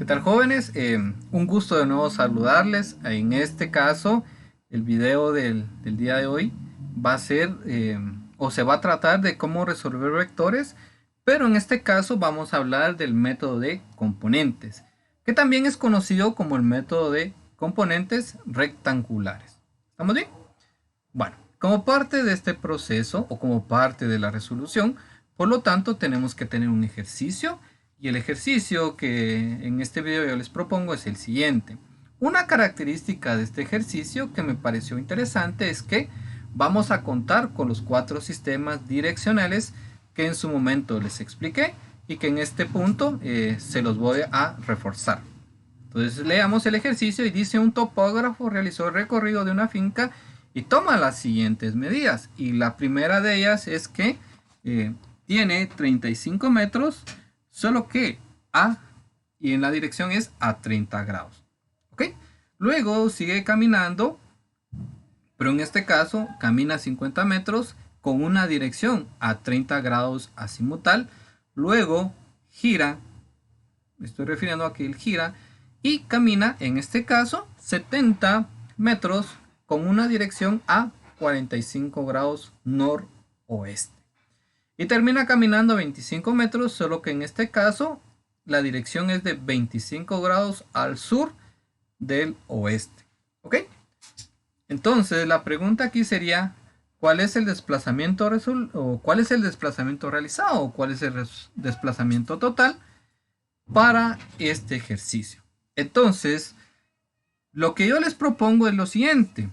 ¿Qué tal, jóvenes? Un gusto de nuevo saludarles. En este caso, el video del día de hoy va a ser o se va a tratar de cómo resolver vectores, pero en este caso vamos a hablar del método de componentes, que también es conocido como el método de componentes rectangulares. ¿Estamos bien? Bueno, como parte de este proceso o como parte de la resolución, por lo tanto tenemos que tener un ejercicio y el ejercicio que en este video yo les propongo es el siguiente. Una característica de este ejercicio que me pareció interesante es que vamos a contar con los 4 sistemas direccionales que en su momento les expliqué y que en este punto se los voy a reforzar. Entonces leamos el ejercicio y dice: un topógrafo realizó el recorrido de una finca y toma las siguientes medidas. Y la primera de ellas es que tiene 35 metros, solo que y en la dirección es a 30 grados. ¿Ok? Luego sigue caminando, pero en este caso camina 50 metros con una dirección a 30 grados azimutal. Luego gira, me estoy refiriendo a que él gira, y camina en este caso 70 metros con una dirección a 45 grados noroeste. Y termina caminando 25 metros, solo que en este caso la dirección es de 25 grados al sur del oeste. ¿Ok? Entonces la pregunta aquí sería: ¿cuál es el desplazamiento cuál es el desplazamiento realizado o cuál es el desplazamiento total para este ejercicio? Entonces, lo que yo les propongo es lo siguiente: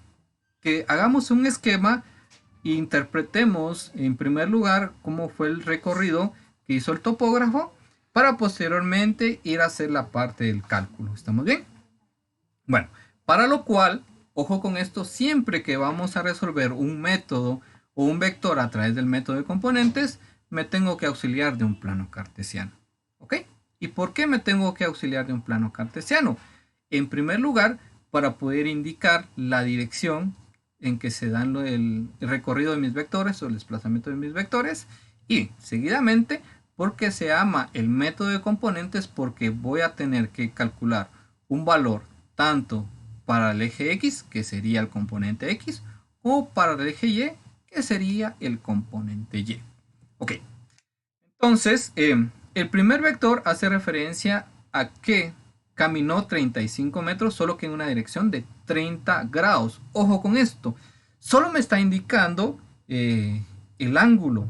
que hagamos un esquema e interpretemos en primer lugar cómo fue el recorrido que hizo el topógrafo para posteriormente ir a hacer la parte del cálculo. ¿Estamos bien? Bueno, para lo cual, ojo con esto, siempre que vamos a resolver un método o un vector a través del método de componentes, me tengo que auxiliar de un plano cartesiano. ¿Ok? ¿Y por qué me tengo que auxiliar de un plano cartesiano? En primer lugar, para poder indicar la dirección en que se dan el recorrido de mis vectores o el desplazamiento de mis vectores, y seguidamente porque se ama el método de componentes, porque voy a tener que calcular un valor tanto para el eje X, que sería el componente X, o para el eje Y, que sería el componente Y. Ok, entonces el primer vector hace referencia a que caminó 35 metros, solo que en una dirección de 30 grados. Ojo con esto, solo me está indicando el ángulo.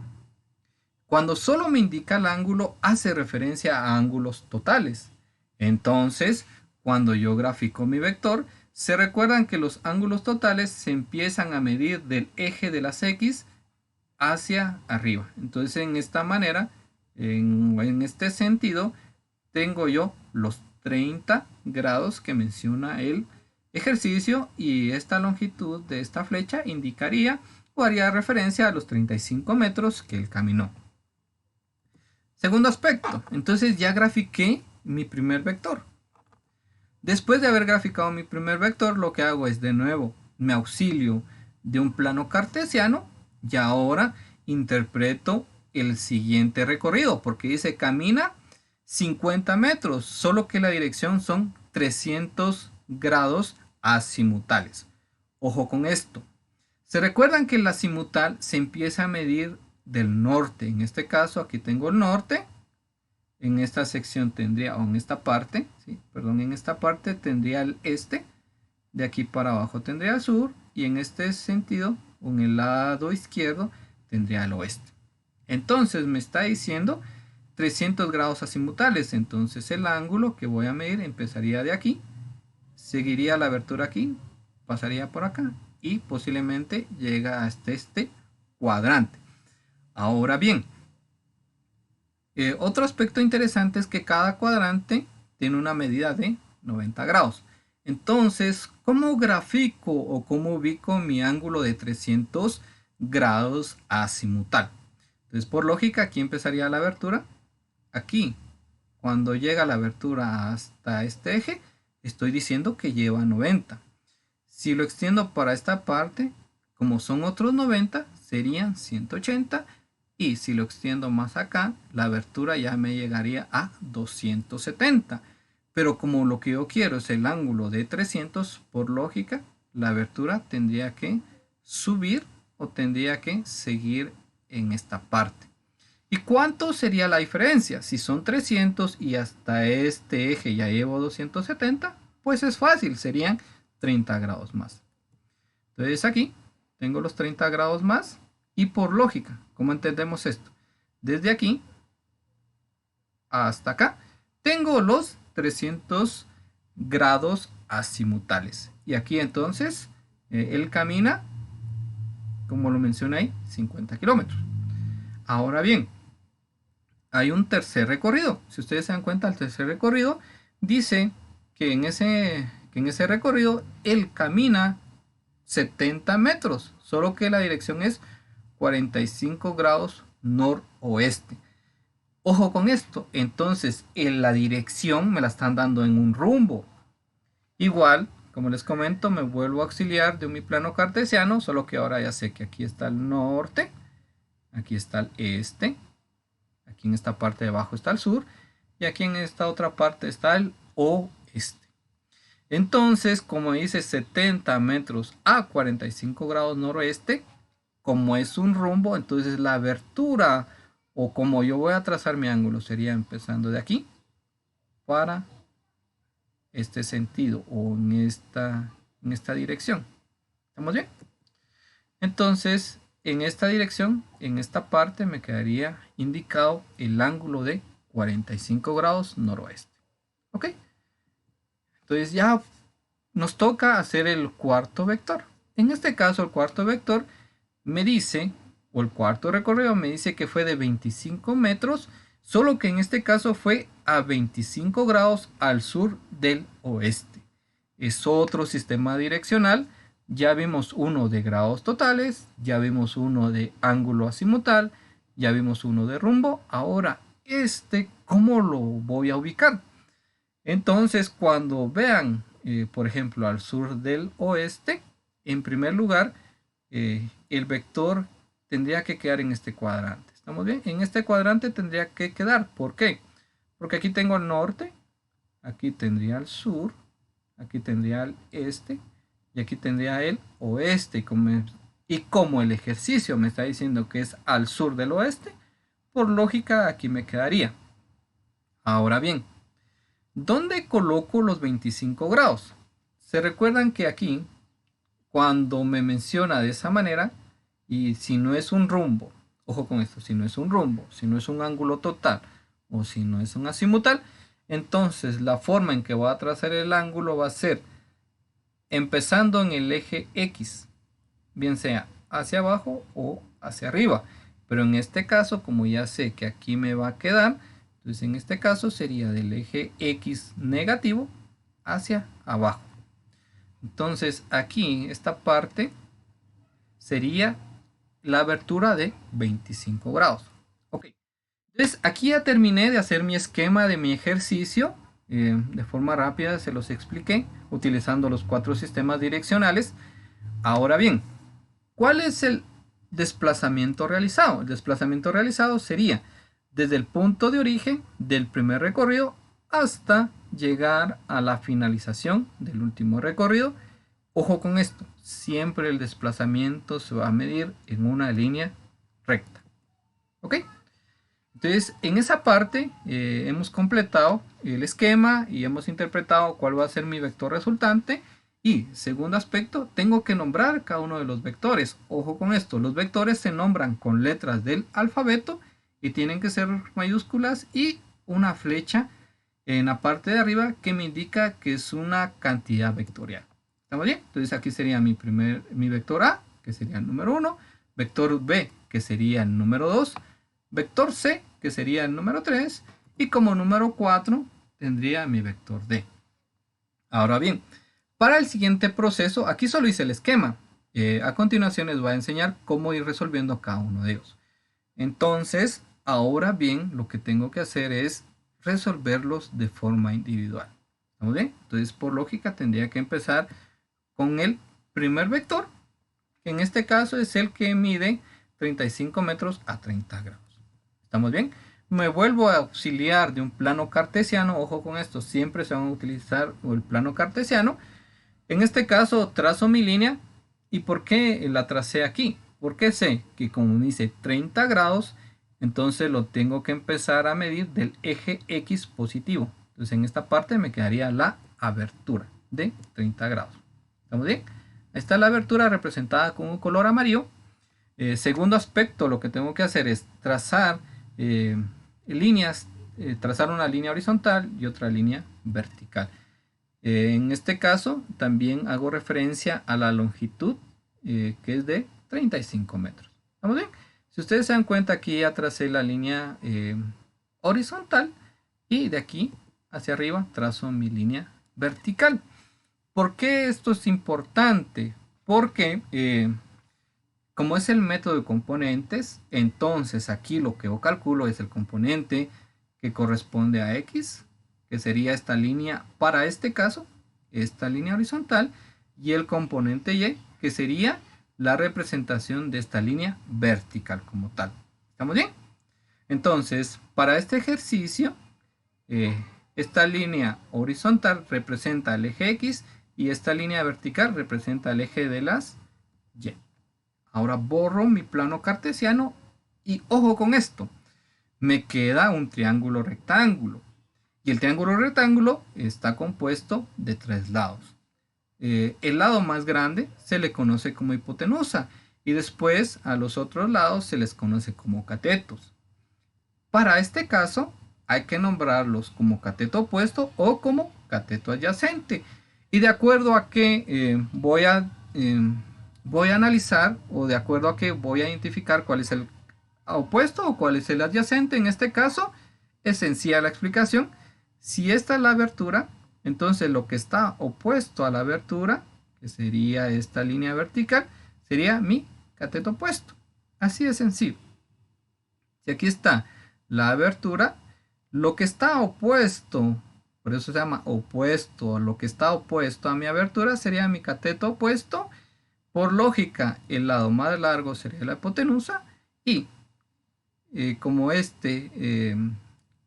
Cuando solo me indica el ángulo, hace referencia a ángulos totales. Entonces, cuando yo grafico mi vector, se recuerdan que los ángulos totales se empiezan a medir del eje de las X hacia arriba. Entonces, en esta manera, en este sentido, tengo yo los 30 grados que menciona el ejercicio, y esta longitud de esta flecha indicaría o haría referencia a los 35 metros que él caminó. Segundo aspecto, entonces ya grafiqué mi primer vector. Después de haber graficado mi primer vector, lo que hago es de nuevo me auxilio de un plano cartesiano y ahora interpreto el siguiente recorrido, porque dice camina 50 metros, solo que la dirección son 300 grados azimutales. Ojo con esto. Se recuerdan que el azimutal se empieza a medir del norte. En este caso aquí tengo el norte. En esta sección tendría, o en esta parte, ¿sí? Perdón, en esta parte tendría el este. De aquí para abajo tendría el sur. Y en este sentido, o en el lado izquierdo, tendría el oeste. Entonces me está diciendo 300 grados azimutales. Entonces el ángulo que voy a medir empezaría de aquí, seguiría la abertura aquí, pasaría por acá y posiblemente llega hasta este cuadrante. Ahora bien, otro aspecto interesante es que cada cuadrante tiene una medida de 90 grados. Entonces, ¿cómo grafico o cómo ubico mi ángulo de 300 grados azimutal? Entonces, por lógica, aquí empezaría la abertura. Aquí, cuando llega la abertura hasta este eje, estoy diciendo que lleva 90. Si lo extiendo para esta parte, como son otros 90, serían 180. Y si lo extiendo más acá, la abertura ya me llegaría a 270. Pero como lo que yo quiero es el ángulo de 300, por lógica, la abertura tendría que subir o tendría que seguir en esta parte. ¿Y cuánto sería la diferencia? Si son 300 y hasta este eje ya llevo 270, pues es fácil, serían 30 grados más. Entonces aquí tengo los 30 grados más y por lógica, ¿cómo entendemos esto? Desde aquí hasta acá tengo los 300 grados azimutales. Y aquí entonces él camina, como lo mencioné ahí, 50 kilómetros. Ahora bien, hay un tercer recorrido. Si ustedes se dan cuenta, el tercer recorrido dice que en ese recorrido él camina 70 metros, solo que la dirección es 45 grados noroeste. Ojo con esto, entonces en la dirección me la están dando en un rumbo. Igual, como les comento, me vuelvo a auxiliar de mi plano cartesiano, solo que ahora ya sé que aquí está el norte, aquí está el este, aquí en esta parte de abajo está el sur, y aquí en esta otra parte está el oeste. Entonces, como dice 70 metros a 45 grados noroeste, como es un rumbo, entonces la abertura o como yo voy a trazar mi ángulo sería empezando de aquí para este sentido o en esta dirección. ¿Estamos bien? Entonces, en esta dirección, en esta parte me quedaría indicado el ángulo de 45 grados noroeste. ¿Ok? Entonces ya nos toca hacer el cuarto vector. En este caso, el cuarto vector me dice, o el cuarto recorrido me dice que fue de 25 metros, solo que en este caso fue a 25 grados al sur del oeste. Es otro sistema direccional. Ya vimos uno de grados totales, ya vimos uno de ángulo azimutal, ya vimos uno de rumbo. Ahora, ¿cómo lo voy a ubicar? Entonces, cuando vean, por ejemplo, al sur del oeste, en primer lugar, el vector tendría que quedar en este cuadrante. ¿Estamos bien? En este cuadrante tendría que quedar. ¿Por qué? Porque aquí tengo el norte, aquí tendría el sur, aquí tendría el este y aquí tendría el oeste. Y como el ejercicio me está diciendo que es al sur del oeste, por lógica aquí me quedaría. Ahora bien, ¿dónde coloco los 25 grados? Se recuerdan que aquí, cuando me menciona de esa manera, y si no es un rumbo, ojo con esto, si no es un rumbo, si no es un ángulo total o si no es un azimutal, entonces la forma en que voy a trazar el ángulo va a ser empezando en el eje X, bien sea hacia abajo o hacia arriba. Pero en este caso, como ya sé que aquí me va a quedar, entonces en este caso sería del eje X negativo hacia abajo. Entonces aquí esta parte sería la abertura de 25 grados. Ok. Entonces aquí ya terminé de hacer mi esquema de mi ejercicio. De forma rápida se los expliqué utilizando los 4 sistemas direccionales. Ahora bien, ¿cuál es el desplazamiento realizado? El desplazamiento realizado sería desde el punto de origen del primer recorrido hasta llegar a la finalización del último recorrido. Ojo con esto, siempre el desplazamiento se va a medir en una línea recta. ¿Ok? Entonces, en esa parte hemos completado el esquema y hemos interpretado cuál va a ser mi vector resultante. Y, segundo aspecto, tengo que nombrar cada uno de los vectores. Ojo con esto, los vectores se nombran con letras del alfabeto y tienen que ser mayúsculas y una flecha en la parte de arriba que me indica que es una cantidad vectorial. ¿Estamos bien? Entonces aquí sería mi vector A, que sería el número 1, vector B, que sería el número 2, vector C, que sería el número 3, y como número 4 tendría mi vector D. Ahora bien, para el siguiente proceso, aquí solo hice el esquema. A continuación les voy a enseñar cómo ir resolviendo cada uno de ellos. Entonces, ahora bien, lo que tengo que hacer es resolverlos de forma individual. ¿Estamos bien? Entonces, por lógica, tendría que empezar con el primer vector, que en este caso es el que mide 35 metros a 30 grados. ¿Estamos bien? Me vuelvo a auxiliar de un plano cartesiano. Ojo con esto, siempre se van a utilizar el plano cartesiano. En este caso trazo mi línea. ¿Y por qué la tracé aquí? Porque sé que como me dice 30 grados, entonces lo tengo que empezar a medir del eje X positivo. Entonces en esta parte me quedaría la abertura de 30 grados. ¿Estamos bien? Ahí está la abertura representada con un color amarillo. Segundo aspecto, lo que tengo que hacer es trazar líneas, trazar una línea horizontal y otra línea vertical. En este caso también hago referencia a la longitud que es de 35 metros. ¿Estamos bien? Si ustedes se dan cuenta, aquí ya tracé la línea horizontal y de aquí hacia arriba trazo mi línea vertical. ¿Por qué esto es importante? Porque como es el método de componentes, entonces aquí lo que yo calculo es el componente que corresponde a X, que sería esta línea, para este caso, esta línea horizontal, y el componente Y, que sería la representación de esta línea vertical como tal. ¿Estamos bien? Entonces, para este ejercicio, esta línea horizontal representa el eje X y esta línea vertical representa el eje de las Y. Ahora borro mi plano cartesiano y ojo con esto, me queda un triángulo rectángulo. Y el triángulo rectángulo está compuesto de 3 lados. El lado más grande se le conoce como hipotenusa y después a los otros lados se les conoce como catetos. Para este caso hay que nombrarlos como cateto opuesto o como cateto adyacente. Y de acuerdo a que voy a analizar, o de acuerdo a que voy a identificar cuál es el opuesto o cuál es el adyacente, en este caso es sencilla la explicación. Si esta es la abertura, entonces lo que está opuesto a la abertura, que sería esta línea vertical, sería mi cateto opuesto. Así de sencillo. Si aquí está la abertura, lo que está opuesto, por eso se llama opuesto, lo que está opuesto a mi abertura sería mi cateto opuesto. Por lógica, el lado más largo sería la hipotenusa y como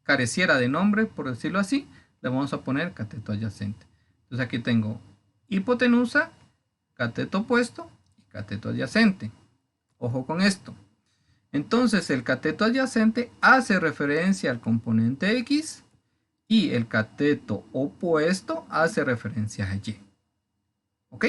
careciera de nombre, por decirlo así, le vamos a poner cateto adyacente. Entonces aquí tengo hipotenusa, cateto opuesto y cateto adyacente. Ojo con esto. Entonces el cateto adyacente hace referencia al componente X y el cateto opuesto hace referencia a Y. ¿Ok?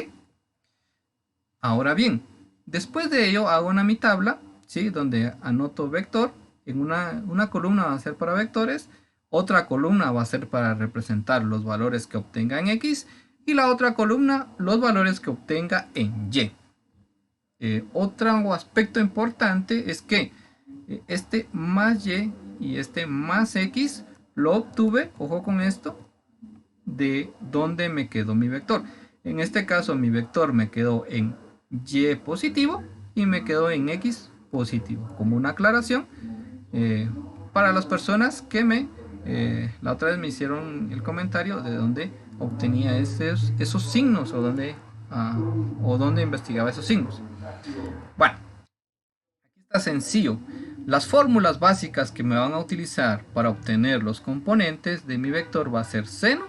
Ahora bien, después de ello hago una mi tabla, ¿sí? Donde anoto vector. En una columna va a ser para vectores, otra columna va a ser para representar los valores que obtenga en X y la otra columna los valores que obtenga en Y. Otro aspecto importante es que este más Y y este más X lo obtuve, ojo con esto, de dónde me quedó mi vector. En este caso mi vector me quedó en Y positivo y me quedó en X positivo. Como una aclaración para las personas que la otra vez me hicieron el comentario de dónde obtenía esos signos o dónde investigaba esos signos. Bueno, aquí está sencillo. Las fórmulas básicas que me van a utilizar para obtener los componentes de mi vector va a ser seno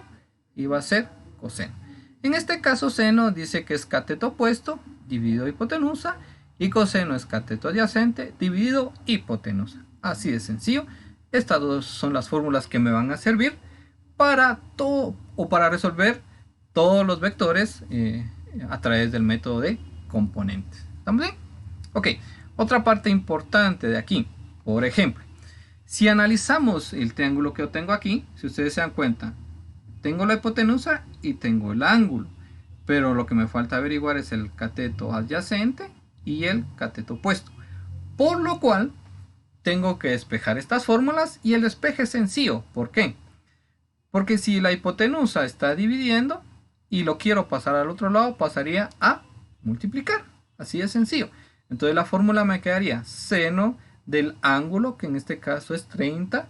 y va a ser coseno. En este caso seno dice que es cateto opuesto dividido hipotenusa y coseno es cateto adyacente dividido hipotenusa. Así de sencillo. Estas dos son las fórmulas que me van a servir para todo o para resolver todos los vectores a través del método de componentes. ¿Estamos bien? Ok, otra parte importante de aquí, por ejemplo, si analizamos el triángulo que yo tengo aquí, si ustedes se dan cuenta, tengo la hipotenusa y tengo el ángulo, pero lo que me falta averiguar es el cateto adyacente y el cateto opuesto, por lo cual tengo que despejar estas fórmulas y el despeje es sencillo. ¿Por qué? Porque si la hipotenusa está dividiendo y lo quiero pasar al otro lado, pasaría a multiplicar. Así de sencillo. Entonces la fórmula me quedaría seno del ángulo, que en este caso es 30,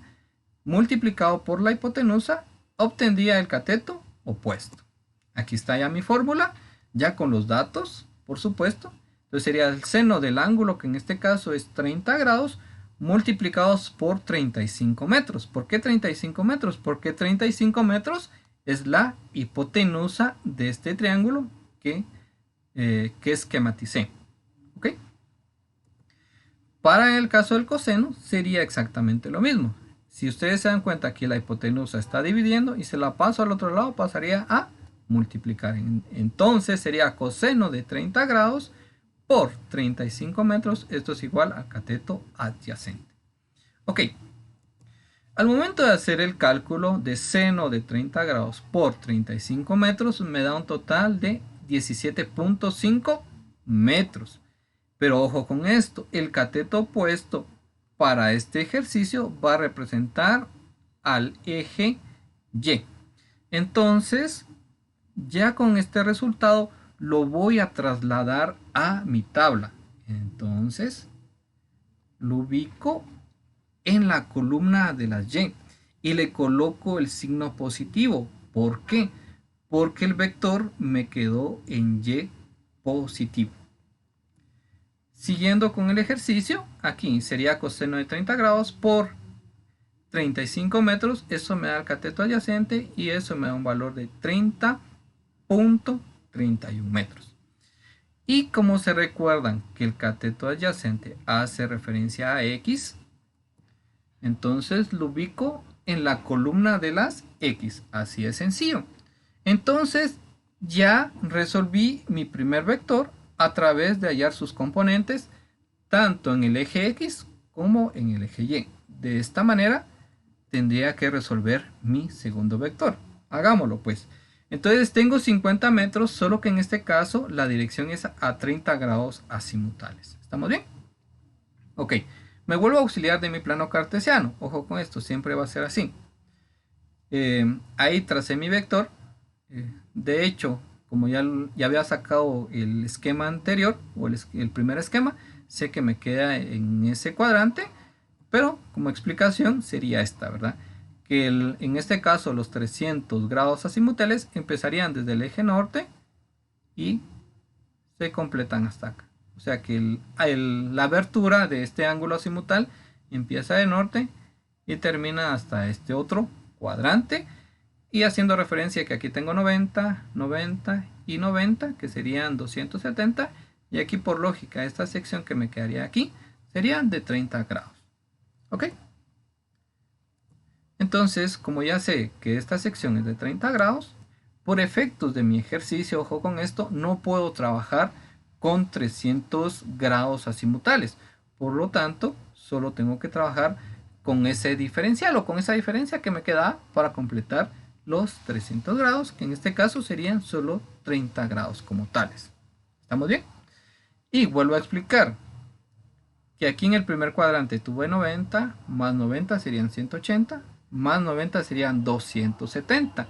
multiplicado por la hipotenusa, obtendría el cateto opuesto. Aquí está ya mi fórmula, ya con los datos, por supuesto. Entonces sería el seno del ángulo, que en este caso es 30 grados, multiplicados por 35 metros. ¿Por qué 35 metros? Porque 35 metros es la hipotenusa de este triángulo que esquematicé. ¿Ok? Para el caso del coseno sería exactamente lo mismo. Si ustedes se dan cuenta que la hipotenusa está dividiendo y se la paso al otro lado, pasaría a multiplicar. Entonces sería coseno de 30 grados por 35 metros. Esto es igual al cateto adyacente. Ok. Al momento de hacer el cálculo de seno de 30 grados por 35 metros, me da un total de 17.5 metros. Pero ojo con esto, el cateto opuesto para este ejercicio va a representar al eje Y. Entonces, ya con este resultado lo voy a trasladar a mi tabla. Entonces, lo ubico en la columna de las Y y le coloco el signo positivo. ¿Por qué? Porque el vector me quedó en Y positivo. Siguiendo con el ejercicio, aquí sería coseno de 30 grados por 35 metros. Eso me da el cateto adyacente y eso me da un valor de 30.31 metros. Y como se recuerdan que el cateto adyacente hace referencia a X, entonces lo ubico en la columna de las X. Así de sencillo. Entonces ya resolví mi primer vector a través de hallar sus componentes tanto en el eje X como en el eje Y. De esta manera tendría que resolver mi segundo vector. Hagámoslo pues. Entonces tengo 50 metros, solo que en este caso la dirección es a 30 grados azimutales. ¿Estamos bien? Ok. Me vuelvo a auxiliar de mi plano cartesiano. Ojo con esto, siempre va a ser así. Ahí tracé mi vector. De hecho, como ya había sacado el esquema anterior o el primer esquema, sé que me queda en ese cuadrante, pero como explicación sería esta, ¿verdad? Que en este caso los 300 grados azimutales empezarían desde el eje norte y se completan hasta acá. O sea que la abertura de este ángulo azimutal empieza de norte y termina hasta este otro cuadrante. Y haciendo referencia que aquí tengo 90, 90 y 90, que serían 270. Y aquí por lógica, esta sección que me quedaría aquí sería de 30 grados. ¿Ok? Entonces, como ya sé que esta sección es de 30 grados, por efectos de mi ejercicio, ojo con esto, no puedo trabajar con 300 grados azimutales. Por lo tanto, solo tengo que trabajar con ese diferencial o con esa diferencia que me queda para completar los 300 grados, que en este caso serían solo 30 grados como tales. ¿Estamos bien? Y vuelvo a explicar que aquí en el primer cuadrante tuve 90, más 90 serían 180, más 90 serían 270.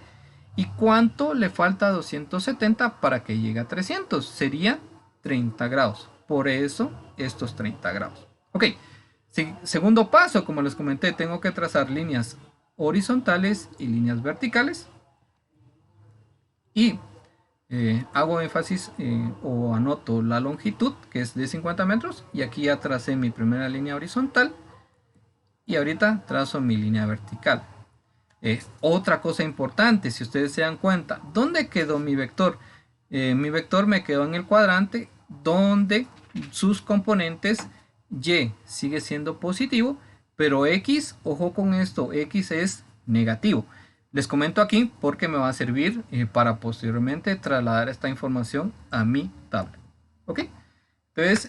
¿Y cuánto le falta a 270 para que llegue a 300? Serían 30 grados. Por eso estos 30 grados. Ok, segundo paso, como les comenté, tengo que trazar líneas horizontales y líneas verticales y hago énfasis o anoto la longitud, que es de 50 metros, y aquí ya tracé mi primera línea horizontal y ahorita trazo mi línea vertical. Otra cosa importante, si ustedes se dan cuenta, ¿dónde quedó mi vector? Mi vector me quedó en el cuadrante donde sus componentes Y sigue siendo positivo, pero X, ojo con esto, X es negativo. Les comento aquí porque me va a servir para posteriormente trasladar esta información a mi tabla. ¿Ok? Entonces,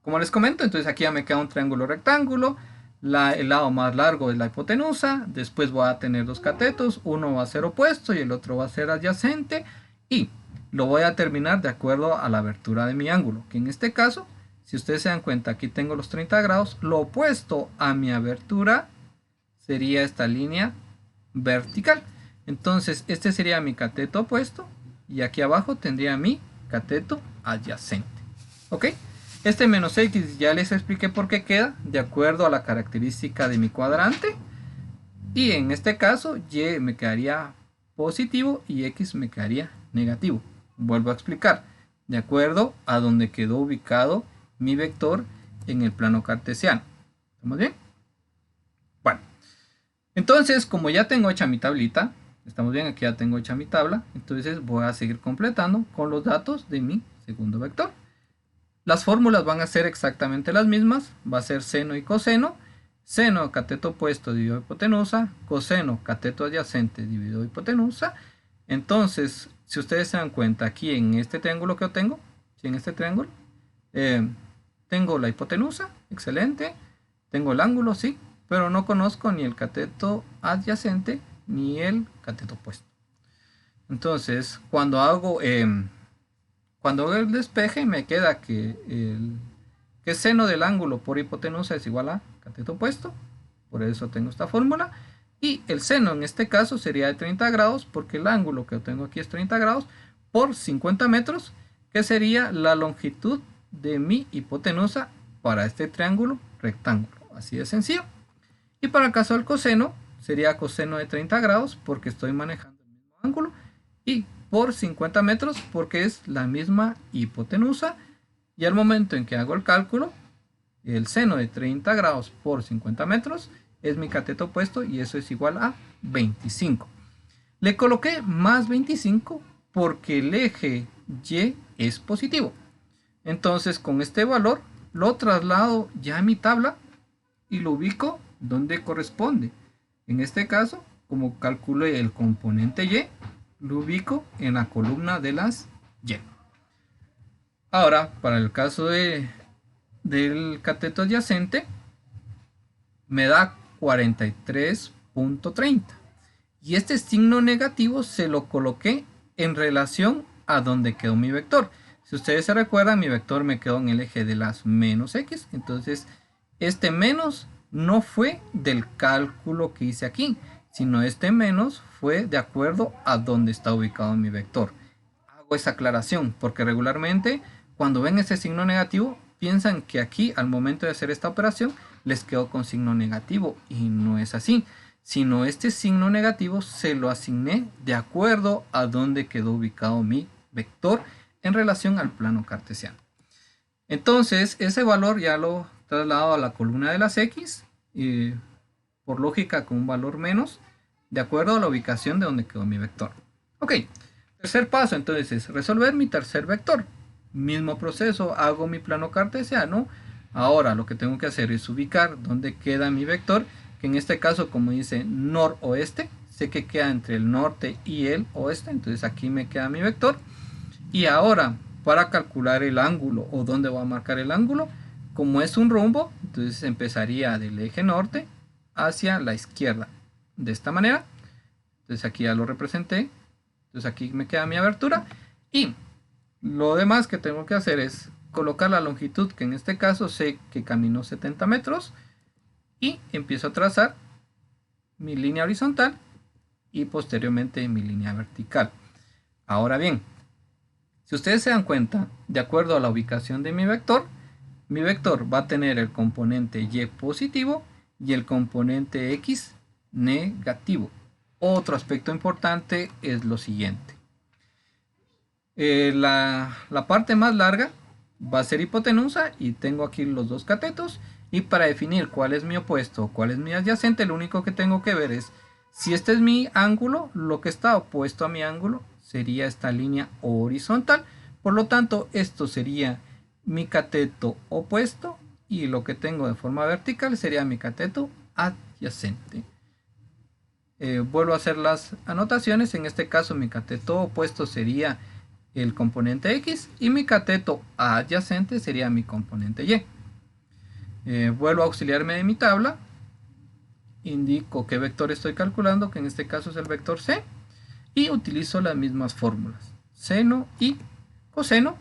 como les comento, entonces aquí ya me queda un triángulo rectángulo. El lado más largo es la hipotenusa. Después voy a tener dos catetos. Uno va a ser opuesto y el otro va a ser adyacente. Y lo voy a terminar de acuerdo a la abertura de mi ángulo. Que en este caso, si ustedes se dan cuenta, aquí tengo los 30 grados. Lo opuesto a mi abertura sería esta línea vertical. Entonces, este sería mi cateto opuesto. Y aquí abajo tendría mi cateto adyacente. ¿Ok? Este menos X ya les expliqué por qué queda de acuerdo a la característica de mi cuadrante. Y en este caso Y me quedaría positivo y X me quedaría negativo. Vuelvo a explicar. De acuerdo a donde quedó ubicado mi vector en el plano cartesiano. ¿Estamos bien? Bueno, entonces como ya tengo hecha mi tablita, estamos bien, aquí ya tengo hecha mi tabla, entonces voy a seguir completando con los datos de mi segundo vector. Las fórmulas van a ser exactamente las mismas, va a ser seno y coseno, seno cateto opuesto dividido hipotenusa, coseno cateto adyacente dividido hipotenusa. Entonces, si ustedes se dan cuenta, aquí en este triángulo que yo tengo, en este triángulo, tengo la hipotenusa, excelente, tengo el ángulo, sí, pero no conozco ni el cateto adyacente ni el cateto opuesto. Entonces, cuando hago el despeje, me queda que el seno del ángulo por hipotenusa es igual a cateto opuesto, por eso tengo esta fórmula, y el seno en este caso sería de 30 grados, porque el ángulo que tengo aquí es 30 grados, por 50 metros, que sería la longitud de mi hipotenusa para este triángulo rectángulo, así de sencillo. Y para el caso del coseno, sería coseno de 30 grados, porque estoy manejando el mismo ángulo, y por 50 metros, porque es la misma hipotenusa, y al momento en que hago el cálculo, el seno de 30 grados por 50 metros es mi cateto opuesto, y eso es igual a 25. Le coloqué más 25 porque el eje Y es positivo. Entonces con este valor lo traslado ya a mi tabla y lo ubico donde corresponde. En este caso, como calculé el componente Y, lo ubico en la columna de las Y. Ahora, para el caso del cateto adyacente, me da 43.30. Y este signo negativo se lo coloqué en relación a donde quedó mi vector. Si ustedes se recuerdan, mi vector me quedó en el eje de las menos X. Entonces, este menos no fue del cálculo que hice aquí, sino este menos fue de acuerdo a donde está ubicado mi vector. Hago esa aclaración porque regularmente cuando ven ese signo negativo piensan que aquí al momento de hacer esta operación les quedó con signo negativo, y no es así, sino este signo negativo se lo asigné de acuerdo a donde quedó ubicado mi vector en relación al plano cartesiano. Entonces ese valor ya lo traslado a la columna de las X, y por lógica con un valor menos de acuerdo a la ubicación de donde quedó mi vector. Ok, tercer paso entonces es resolver mi tercer vector. Mismo proceso, hago mi plano cartesiano. Ahora lo que tengo que hacer es ubicar dónde queda mi vector, que en este caso, como dice noroeste, sé que queda entre el norte y el oeste, entonces aquí me queda mi vector. Y ahora, para calcular el ángulo o dónde voy a marcar el ángulo, como es un rumbo, entonces empezaría del eje norte hacia la izquierda, de esta manera. Entonces aquí ya lo representé, entonces aquí me queda mi abertura, y lo demás que tengo que hacer es colocar la longitud, que en este caso sé que camino 70 metros, y empiezo a trazar mi línea horizontal y posteriormente mi línea vertical. Ahora bien, si ustedes se dan cuenta, de acuerdo a la ubicación de mi vector va a tener el componente Y positivo y el componente X negativo. Otro aspecto importante es lo siguiente. La parte más larga va a ser hipotenusa, y tengo aquí los dos catetos, y para definir cuál es mi opuesto, cuál es mi adyacente, lo único que tengo que ver es si este es mi ángulo, lo que está opuesto a mi ángulo sería esta línea horizontal. Por lo tanto, esto sería mi cateto opuesto, y lo que tengo de forma vertical sería mi cateto adyacente. Vuelvo a hacer las anotaciones. En este caso mi cateto opuesto sería el componente X y mi cateto adyacente sería mi componente Y. Vuelvo a auxiliarme de mi tabla, indico qué vector estoy calculando, que en este caso es el vector C, y utilizo las mismas fórmulas, seno y coseno,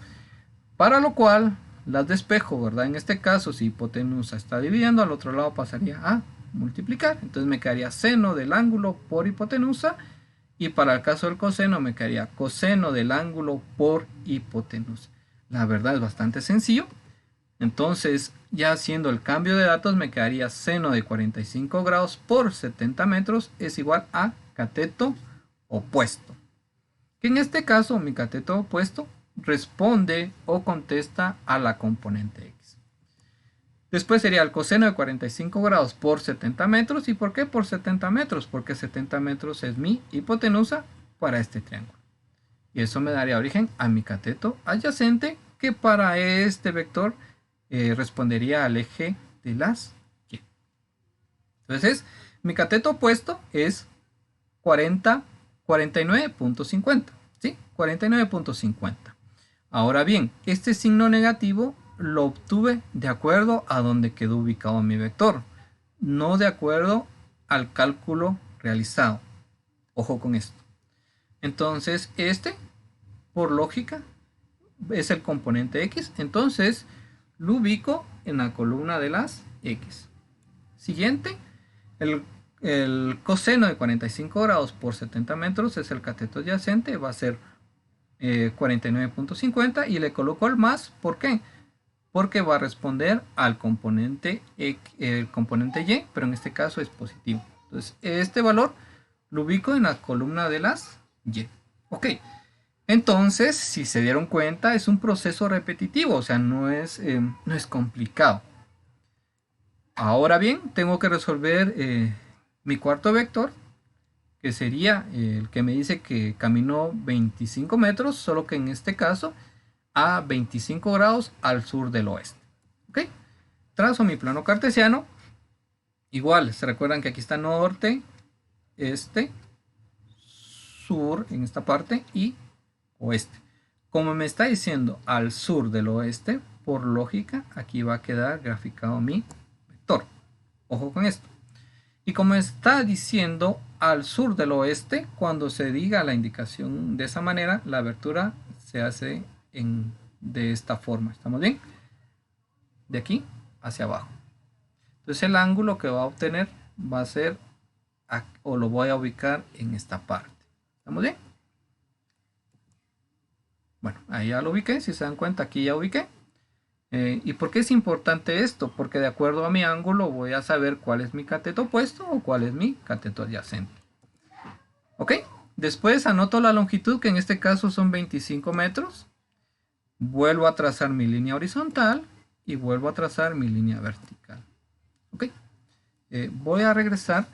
para lo cual las despejo, ¿verdad? En este caso, si hipotenusa está dividiendo, al otro lado pasaría a multiplicar, entonces me quedaría seno del ángulo por hipotenusa, y para el caso del coseno me quedaría coseno del ángulo por hipotenusa. La verdad es bastante sencillo. Entonces, ya haciendo el cambio de datos, me quedaría seno de 45 grados por 70 metros es igual a cateto opuesto. Que en este caso, mi cateto opuesto responde o contesta a la componente X. Después sería el coseno de 45 grados por 70 metros. ¿Y por qué por 70 metros? Porque 70 metros es mi hipotenusa para este triángulo. Y eso me daría origen a mi cateto adyacente, que para este vector respondería al eje de las y. Entonces, mi cateto opuesto es 49.50. ¿Sí? 49.50. Ahora bien, este signo negativo lo obtuve de acuerdo a donde quedó ubicado mi vector, no de acuerdo al cálculo realizado. Ojo con esto. Entonces, este, por lógica, es el componente X. Entonces, lo ubico en la columna de las X. Siguiente, el coseno de 45 grados por 70 metros es el cateto adyacente, va a ser 49.50 y le coloco el más. ¿Por qué? Porque va a responder al componente X, el componente Y, pero en este caso es positivo. Entonces, este valor lo ubico en la columna de las Y. Ok. Entonces, si se dieron cuenta, es un proceso repetitivo, o sea, no es complicado. Ahora bien, tengo que resolver mi cuarto vector, que sería el que me dice que caminó 25 metros, solo que en este caso a 25 grados al sur del oeste. ¿Ok? Trazo mi plano cartesiano. Igual, se recuerdan que aquí está norte, este, sur en esta parte y oeste. Como me está diciendo al sur del oeste, por lógica, aquí va a quedar graficado mi vector. Ojo con esto. Y como está diciendo al sur del oeste, cuando se diga la indicación de esa manera, la abertura se hace de esta forma. ¿Estamos bien? De aquí hacia abajo. Entonces el ángulo que va a obtener va a ser, o lo voy a ubicar en esta parte. ¿Estamos bien? Bueno, ahí ya lo ubiqué. Si se dan cuenta, aquí ya ubiqué. ¿Y por qué es importante esto? Porque de acuerdo a mi ángulo voy a saber cuál es mi cateto opuesto o cuál es mi cateto adyacente. ¿Ok? Después anoto la longitud, que en este caso son 25 metros. Vuelvo a trazar mi línea horizontal y vuelvo a trazar mi línea vertical. ¿Ok? Voy a regresar.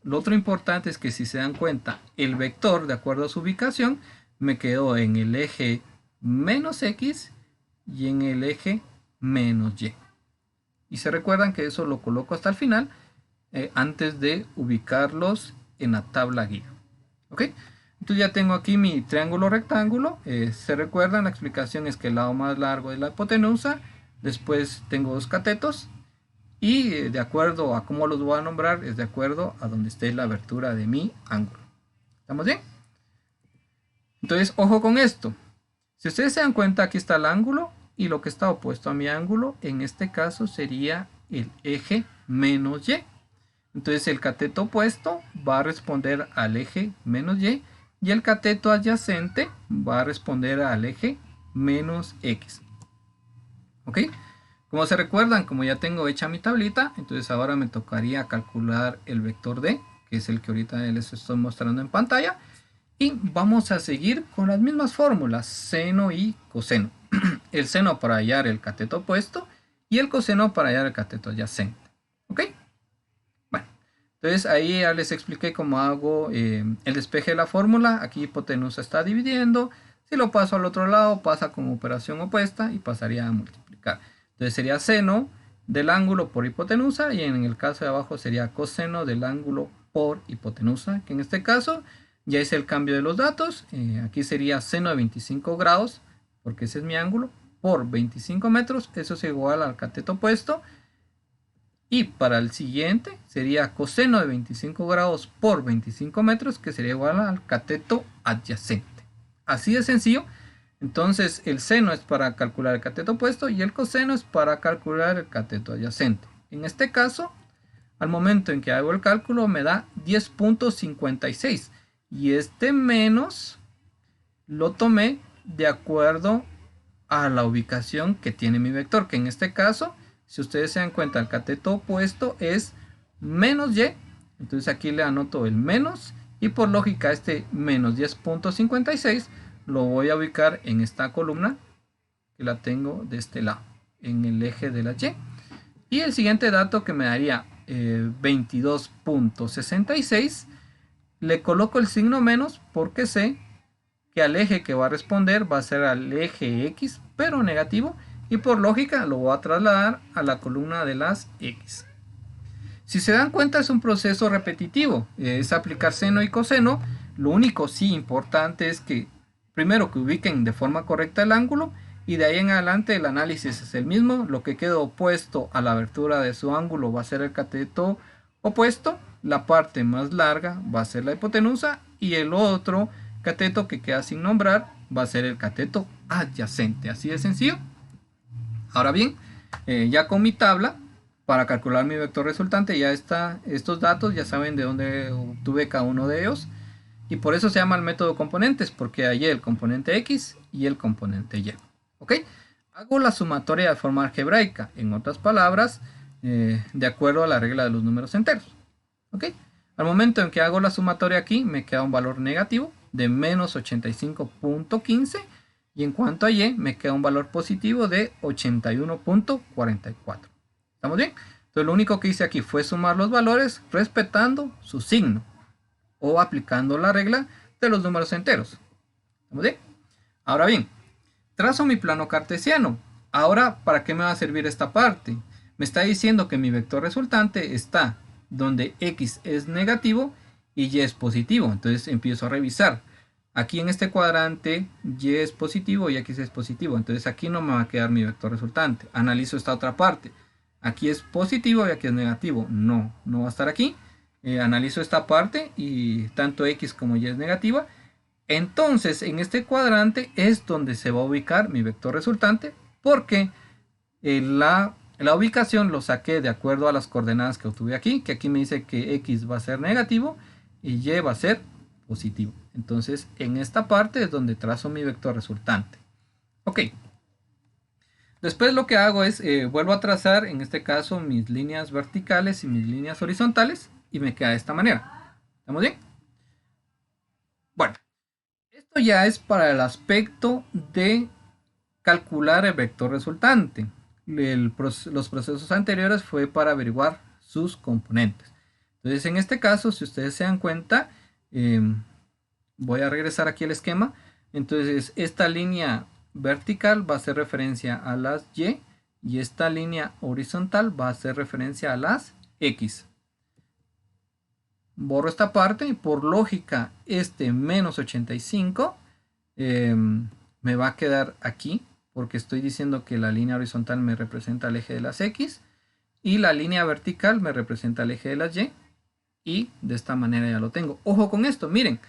Lo otro importante es que si se dan cuenta, el vector, de acuerdo a su ubicación, me quedó en el eje menos X y en el eje menos Y. Y se recuerdan que eso lo coloco hasta el final, antes de ubicarlos en la tabla guía. ¿Ok? Entonces ya tengo aquí mi triángulo rectángulo. Se recuerdan, la explicación es que el lado más largo es la hipotenusa. Después tengo dos catetos. Y de acuerdo a cómo los voy a nombrar, es de acuerdo a donde esté la abertura de mi ángulo. ¿Estamos bien? Entonces, ojo con esto. Si ustedes se dan cuenta, aquí está el ángulo y lo que está opuesto a mi ángulo, en este caso sería el eje menos Y. Entonces el cateto opuesto va a responder al eje menos Y y el cateto adyacente va a responder al eje menos X. ¿Ok? Como se recuerdan, como ya tengo hecha mi tablita, entonces ahora me tocaría calcular el vector D, que es el que ahorita les estoy mostrando en pantalla. Y vamos a seguir con las mismas fórmulas, seno y coseno. El seno para hallar el cateto opuesto y el coseno para hallar el cateto adyacente. ¿Ok? Bueno, entonces ahí ya les expliqué cómo hago el despeje de la fórmula. Aquí hipotenusa está dividiendo. Si lo paso al otro lado, pasa como operación opuesta y pasaría a multiplicar. Entonces sería seno del ángulo por hipotenusa y en el caso de abajo sería coseno del ángulo por hipotenusa, que en este caso ya hice el cambio de los datos. Aquí sería seno de 25 grados, porque ese es mi ángulo, por 25 metros. Eso es igual al cateto opuesto. Y para el siguiente sería coseno de 25 grados por 25 metros, que sería igual al cateto adyacente. Así de sencillo. Entonces el seno es para calcular el cateto opuesto y el coseno es para calcular el cateto adyacente. En este caso, al momento en que hago el cálculo, me da 10.56. Y este menos lo tomé de acuerdo a la ubicación que tiene mi vector, que en este caso, si ustedes se dan cuenta, el cateto opuesto es menos Y. Entonces aquí le anoto el menos y por lógica este menos 10.56 lo voy a ubicar en esta columna que la tengo de este lado, en el eje de la Y. Y el siguiente dato que me daría 22.66, le coloco el signo menos porque sé que al eje que va a responder va a ser al eje X, pero negativo, y por lógica lo voy a trasladar a la columna de las X. Si se dan cuenta, es un proceso repetitivo, es aplicar seno y coseno. Lo único sí importante es que primero que ubiquen de forma correcta el ángulo, y de ahí en adelante el análisis es el mismo. Lo que queda opuesto a la abertura de su ángulo va a ser el cateto opuesto, la parte más larga va a ser la hipotenusa, y el otro cateto que queda sin nombrar va a ser el cateto adyacente. Así de sencillo. Ahora bien, ya con mi tabla para calcular mi vector resultante, ya está estos datos, ya saben de dónde obtuve cada uno de ellos, y por eso se llama el método componentes, porque hay el componente X y el componente Y. ¿Ok? Hago la sumatoria de forma algebraica, en otras palabras, de acuerdo a la regla de los números enteros. ¿Ok? Al momento en que hago la sumatoria aquí, me queda un valor negativo de menos 85.15, y en cuanto a Y, me queda un valor positivo de 81.44. ¿Estamos bien? Entonces lo único que hice aquí fue sumar los valores respetando su signo o aplicando la regla de los números enteros. ¿Estamos bien? Ahora bien, trazo mi plano cartesiano. Ahora, ¿para qué me va a servir esta parte? Me está diciendo que mi vector resultante está donde X es negativo y Y es positivo. Entonces empiezo a revisar. Aquí en este cuadrante Y es positivo y X es positivo. Entonces aquí no me va a quedar mi vector resultante. Analizo esta otra parte. Aquí es positivo y aquí es negativo. No va a estar aquí. Analizo esta parte y tanto X como Y es negativa. Entonces en este cuadrante es donde se va a ubicar mi vector resultante, porque la ubicación lo saqué de acuerdo a las coordenadas que obtuve aquí, que aquí me dice que X va a ser negativo y Y va a ser positivo. Entonces en esta parte es donde trazo mi vector resultante. Ok. Después lo que hago es, vuelvo a trazar, en este caso, mis líneas verticales y mis líneas horizontales, y me queda de esta manera. ¿Estamos bien? Bueno, esto ya es para el aspecto de calcular el vector resultante. Los procesos anteriores fue para averiguar sus componentes. Entonces, en este caso, si ustedes se dan cuenta, voy a regresar aquí al esquema. Entonces, esta línea vertical va a hacer referencia a las y esta línea horizontal va a hacer referencia a las X. Borro esta parte y por lógica este menos 85 me va a quedar aquí, porque estoy diciendo que la línea horizontal me representa el eje de las X y la línea vertical me representa el eje de las y de esta manera ya lo tengo. Ojo con esto, miren,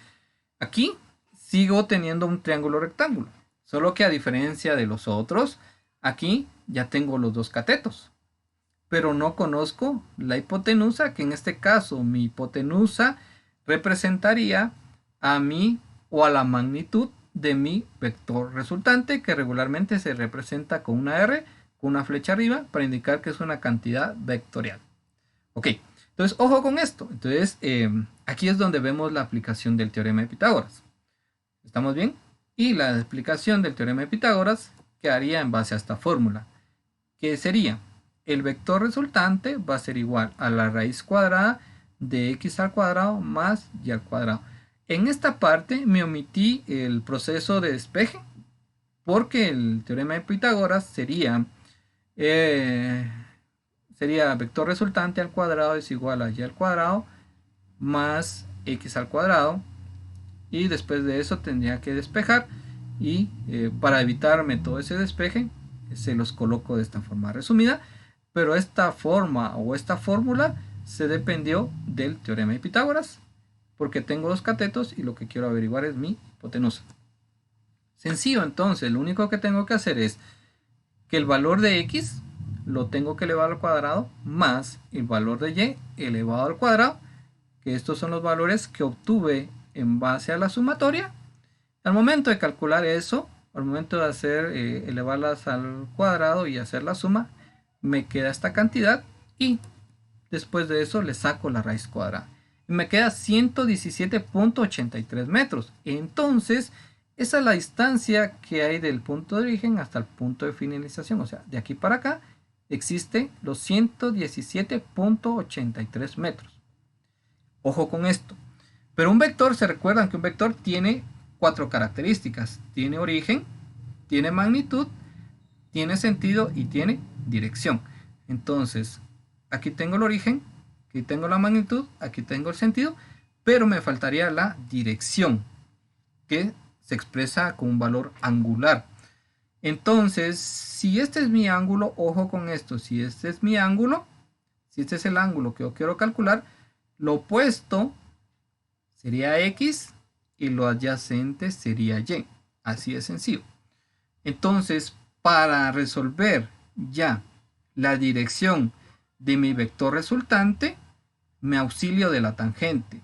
aquí sigo teniendo un triángulo rectángulo, solo que a diferencia de los otros, aquí ya tengo los dos catetos, pero no conozco la hipotenusa, que en este caso mi hipotenusa representaría a mí o a la magnitud de mi vector resultante, que regularmente se representa con una R, con una flecha arriba, para indicar que es una cantidad vectorial. Ok, entonces ojo con esto. Entonces aquí es donde vemos la aplicación del teorema de Pitágoras. ¿Estamos bien? Y la explicación del teorema de Pitágoras quedaría en base a esta fórmula, que sería: el vector resultante va a ser igual a la raíz cuadrada de x al cuadrado más y al cuadrado. En esta parte me omití el proceso de despeje, porque el teorema de Pitágoras sería vector resultante al cuadrado es igual a y al cuadrado más x al cuadrado, y después de eso tendría que despejar, y para evitarme todo ese despeje se los coloco de esta forma resumida, pero esta forma o esta fórmula se dependió del teorema de Pitágoras, porque tengo dos catetos y lo que quiero averiguar es mi hipotenusa. Sencillo, entonces lo único que tengo que hacer es que el valor de x lo tengo que elevar al cuadrado más el valor de y elevado al cuadrado, que estos son los valores que obtuve en base a la sumatoria. Al momento de calcular eso, al momento de hacer elevarlas al cuadrado y hacer la suma, me queda esta cantidad, y después de eso le saco la raíz cuadrada y me queda 117.83 metros. Entonces esa es la distancia que hay del punto de origen hasta el punto de finalización, o sea, de aquí para acá existe los 117.83 metros. Ojo con esto. Pero un vector, se recuerdan que un vector tiene 4 características. Tiene origen, tiene magnitud, tiene sentido y tiene dirección. Entonces, aquí tengo el origen, aquí tengo la magnitud, aquí tengo el sentido, pero me faltaría la dirección, que se expresa con un valor angular. Entonces, si este es mi ángulo, ojo con esto, si este es mi ángulo, si este es el ángulo que yo quiero calcular, lo opuesto sería X y lo adyacente sería Y. Así de sencillo. Entonces, para resolver ya la dirección de mi vector resultante, me auxilio de la tangente.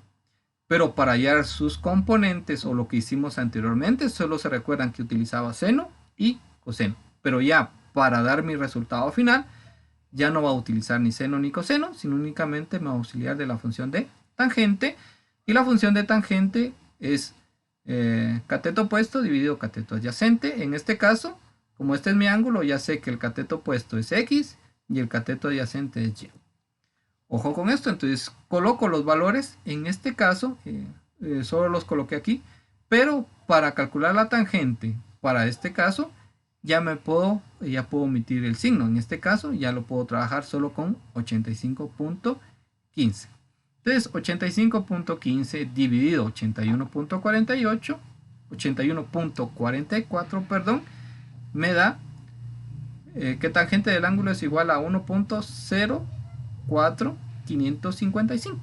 Pero para hallar sus componentes o lo que hicimos anteriormente, solo se recuerdan que utilizaba seno y coseno. Pero ya para dar mi resultado final, ya no va a utilizar ni seno ni coseno, sino únicamente me va a auxiliar de la función de tangente. Y la función de tangente es cateto opuesto dividido cateto adyacente. En este caso, como este es mi ángulo, ya sé que el cateto opuesto es X y el cateto adyacente es Y. Ojo con esto, entonces coloco los valores, en este caso, solo los coloqué aquí, pero para calcular la tangente, para este caso, ya puedo omitir el signo. En este caso, ya lo puedo trabajar solo con 85.15. Entonces, 85.15 dividido 81.44, perdón, me da que tangente del ángulo es igual a 1.04555.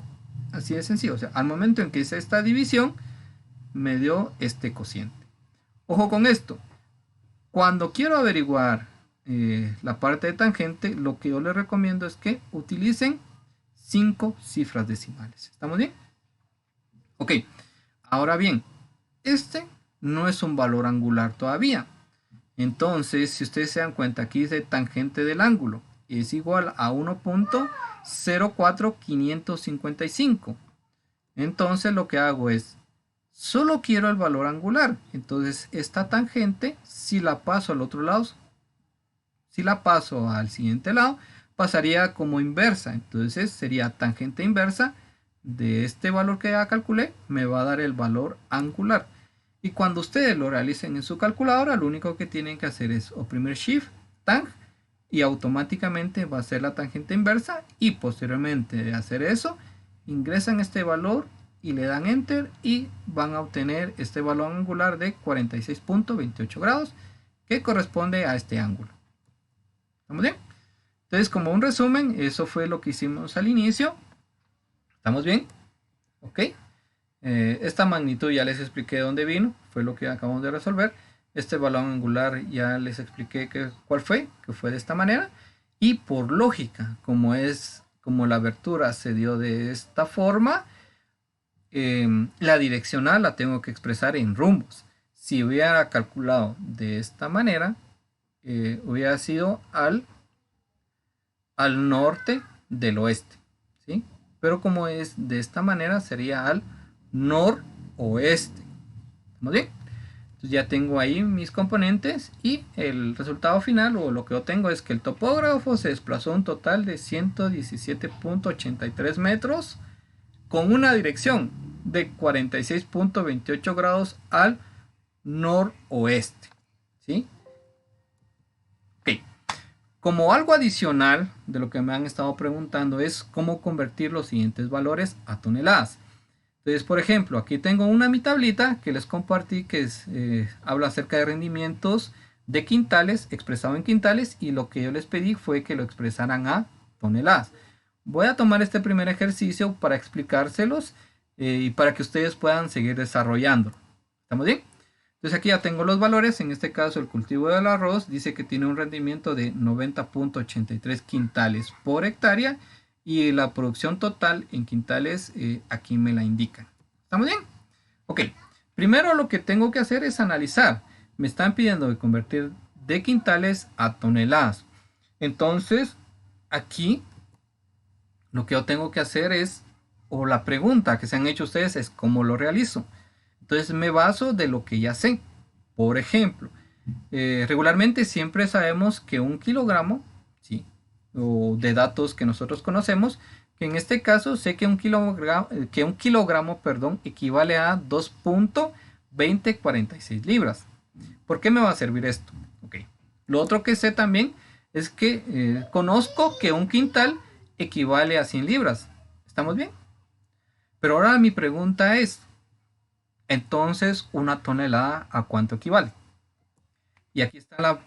Así de sencillo. O sea, al momento en que hice esta división, me dio este cociente. Ojo con esto. Cuando quiero averiguar la parte de tangente, lo que yo les recomiendo es que utilicen 5 cifras decimales. ¿Estamos bien? Ok. Ahora bien, este no es un valor angular todavía. Entonces, si ustedes se dan cuenta, aquí dice tangente del ángulo es igual a 1.04555. Entonces, lo que hago es, solo quiero el valor angular. Entonces, esta tangente, si la paso al otro lado, si la paso al siguiente lado, pasaría como inversa. Entonces, sería tangente inversa de este valor que ya calculé, me va a dar el valor angular. Y cuando ustedes lo realicen en su calculadora, lo único que tienen que hacer es oprimir Shift, Tang, y automáticamente va a ser la tangente inversa. Y posteriormente de hacer eso, ingresan este valor y le dan Enter y van a obtener este valor angular de 46.28 grados, que corresponde a este ángulo. ¿Estamos bien? Entonces, como un resumen, eso fue lo que hicimos al inicio. ¿Estamos bien? Ok. Esta magnitud ya les expliqué de dónde vino, fue lo que acabamos de resolver. Este valor angular ya les expliqué cuál fue, que fue de esta manera. Y por lógica, como la abertura se dio de esta forma, la direccional la tengo que expresar en rumbos. Si hubiera calculado de esta manera, hubiera sido al norte del oeste, ¿sí? Pero como es de esta manera, sería al noroeste. ¿Estamos bien? Entonces ya tengo ahí mis componentes y el resultado final, o lo que yo tengo, es que el topógrafo se desplazó un total de 117.83 metros con una dirección de 46.28 grados al noroeste. ¿Sí? Ok. Como algo adicional de lo que me han estado preguntando es cómo convertir los siguientes valores a toneladas. Entonces, por ejemplo, aquí tengo mi tablita que les compartí que habla acerca de rendimientos de quintales, expresado en quintales, y lo que yo les pedí fue que lo expresaran a toneladas. Voy a tomar este primer ejercicio para explicárselos y para que ustedes puedan seguir desarrollándolo. ¿Estamos bien? Entonces aquí ya tengo los valores. En este caso el cultivo del arroz dice que tiene un rendimiento de 90.83 quintales por hectárea. Y la producción total en quintales aquí me la indican. ¿Estamos bien? Ok. Primero lo que tengo que hacer es analizar. Me están pidiendo de convertir de quintales a toneladas. Entonces, aquí lo que yo tengo que hacer es, o la pregunta que se han hecho ustedes es, ¿cómo lo realizo? Entonces me baso de lo que ya sé. Por ejemplo, regularmente siempre sabemos que 1 kilogramo, ¿sí?, o de datos que nosotros conocemos, que en este caso sé que un kilogramo, perdón, equivale a 2.2046 libras. ¿Por qué me va a servir esto? Okay. Lo otro que sé también es que conozco que un quintal equivale a 100 libras. ¿Estamos bien? Pero ahora mi pregunta es, entonces, ¿una tonelada a cuánto equivale? Y aquí está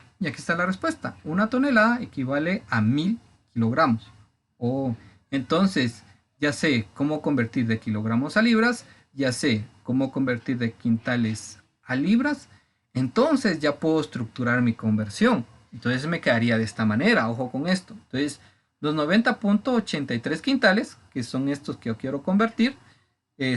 la respuesta. Una tonelada equivale a 1000 kilogramos. Oh, entonces, ya sé cómo convertir de kilogramos a libras, ya sé cómo convertir de quintales a libras, entonces ya puedo estructurar mi conversión. Entonces me quedaría de esta manera, ojo con esto. Entonces, los 90.83 quintales, que son estos que yo quiero convertir,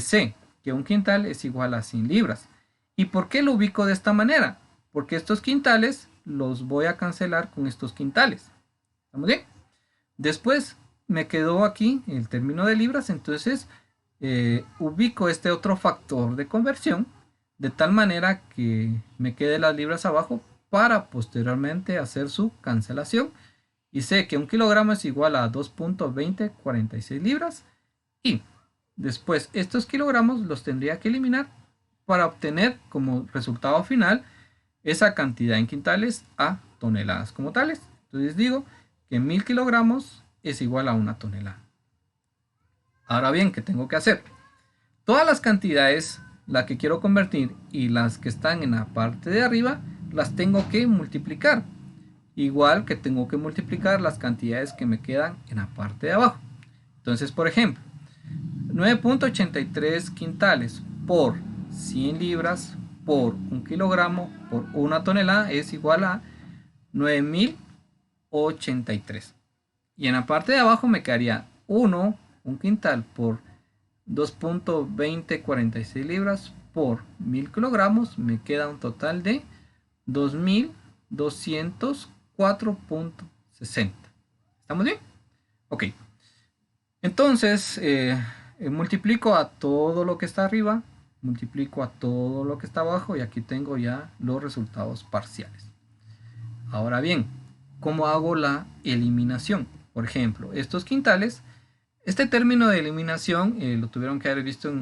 sé que un quintal es igual a 100 libras. ¿Y por qué lo ubico de esta manera? Porque estos quintales los voy a cancelar con estos quintales. ¿Estamos bien? Después me quedó aquí el término de libras, entonces ubico este otro factor de conversión de tal manera que me quede las libras abajo para posteriormente hacer su cancelación. Y sé que un kilogramo es igual a 2.2046 libras y después estos kilogramos los tendría que eliminar para obtener como resultado final esa cantidad en quintales a toneladas como tales. Entonces digo que 1000 kilogramos es igual a una tonelada. Ahora bien, ¿qué tengo que hacer? Todas las cantidades, las que quiero convertir y las que están en la parte de arriba, las tengo que multiplicar. Igual que tengo que multiplicar las cantidades que me quedan en la parte de abajo. Entonces, por ejemplo, 9.83 quintales por 100 libras por un kilogramo por una tonelada es igual a 9083. Y en la parte de abajo me quedaría un quintal por 2.2046 libras por 1000 kilogramos. Me queda un total de 2204.60. ¿Estamos bien? Ok. Entonces, multiplico a todo lo que está arriba, multiplico a todo lo que está abajo y aquí tengo ya los resultados parciales. Ahora bien, ¿cómo hago la eliminación? Por ejemplo, estos quintales, este término de eliminación lo tuvieron que haber visto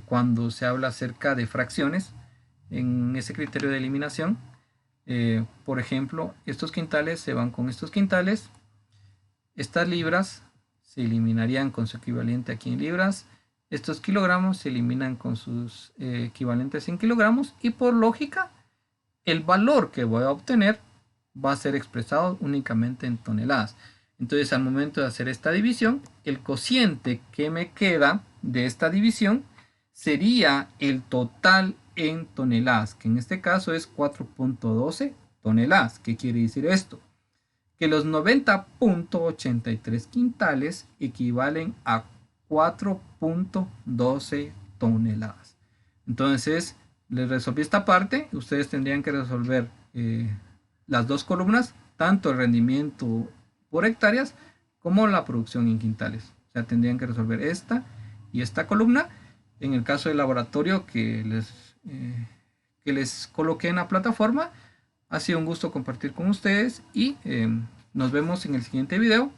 cuando se habla acerca de fracciones, en ese criterio de eliminación. Por ejemplo, estos quintales se van con estos quintales, estas libras se eliminarían con su equivalente aquí en libras, estos kilogramos se eliminan con sus equivalentes en kilogramos y por lógica el valor que voy a obtener va a ser expresado únicamente en toneladas. Entonces al momento de hacer esta división, el cociente que me queda de esta división sería el total en toneladas, que en este caso es 4.12 toneladas. ¿Qué quiere decir esto? Que los 90.83 quintales equivalen a 4.12 toneladas. Entonces, les resolví esta parte. Ustedes tendrían que resolver las dos columnas, tanto el rendimiento por hectáreas como la producción en quintales. O sea, tendrían que resolver esta y esta columna. En el caso del laboratorio que les coloqué en la plataforma, ha sido un gusto compartir con ustedes y nos vemos en el siguiente video